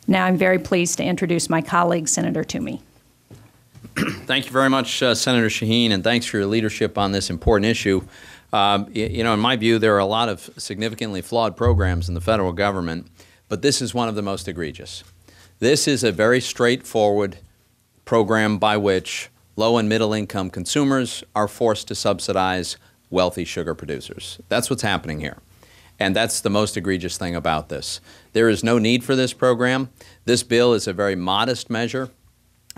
Now I'm very pleased to introduce my colleague, Senator Toomey. Thank you very much, Senator Shaheen, and thanks for your leadership on this important issue. You know, in my view, there are a lot of significantly flawed programs in the federal government, but this is one of the most egregious. This is a very straightforward program by which low and middle income consumers are forced to subsidize wealthy sugar producers. That's what's happening here. And that's the most egregious thing about this. There is no need for this program. This bill is a very modest measure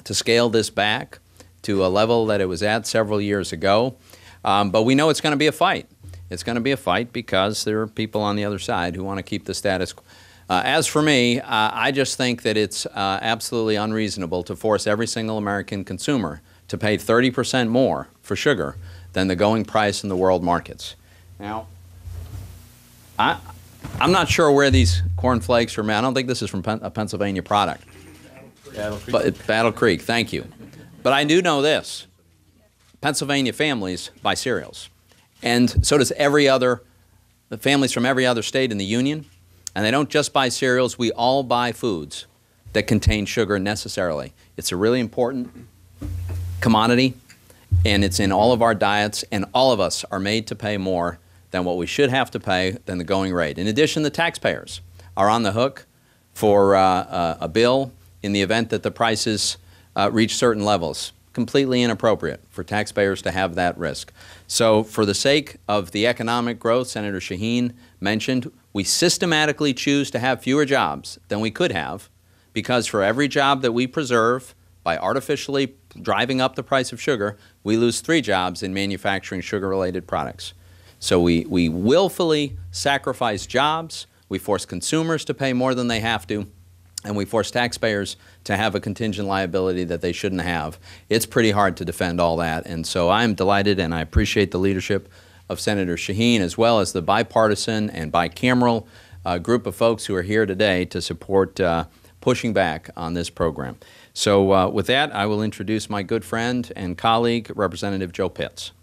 to scale this back to a level that it was at several years ago. But we know it's going to be a fight. It's going to be a fight because there are people on the other side who want to keep the status quo. As for me, I just think that it's absolutely unreasonable to force every single American consumer to pay 30% more for sugar than the going price in the world markets. Now, I'm not sure where these corn flakes are made. I don't think this is from a Pennsylvania product. Battle Creek, thank you. But I do know this. Pennsylvania families buy cereals. And so does the families from every other state in the union. And they don't just buy cereals. We all buy foods that contain sugar necessarily. It's a really important commodity, and it's in all of our diets, and all of us are made to pay more than what we should have to pay than the going rate. In addition, the taxpayers are on the hook for a bill in the event that the prices reach certain levels. Completely inappropriate for taxpayers to have that risk. So for the sake of the economic growth Senator Shaheen mentioned, we systematically choose to have fewer jobs than we could have, because for every job that we preserve by artificially driving up the price of sugar, we lose 3 jobs in manufacturing sugar-related products. So we willfully sacrifice jobs, we force consumers to pay more than they have to, and we force taxpayers to have a contingent liability that they shouldn't have. It's pretty hard to defend all that, and so I'm delighted, and I appreciate the leadership of Senator Shaheen, as well as the bipartisan and bicameral group of folks who are here today to support pushing back on this program. So with that, I will introduce my good friend and colleague, Representative Joe Pitts.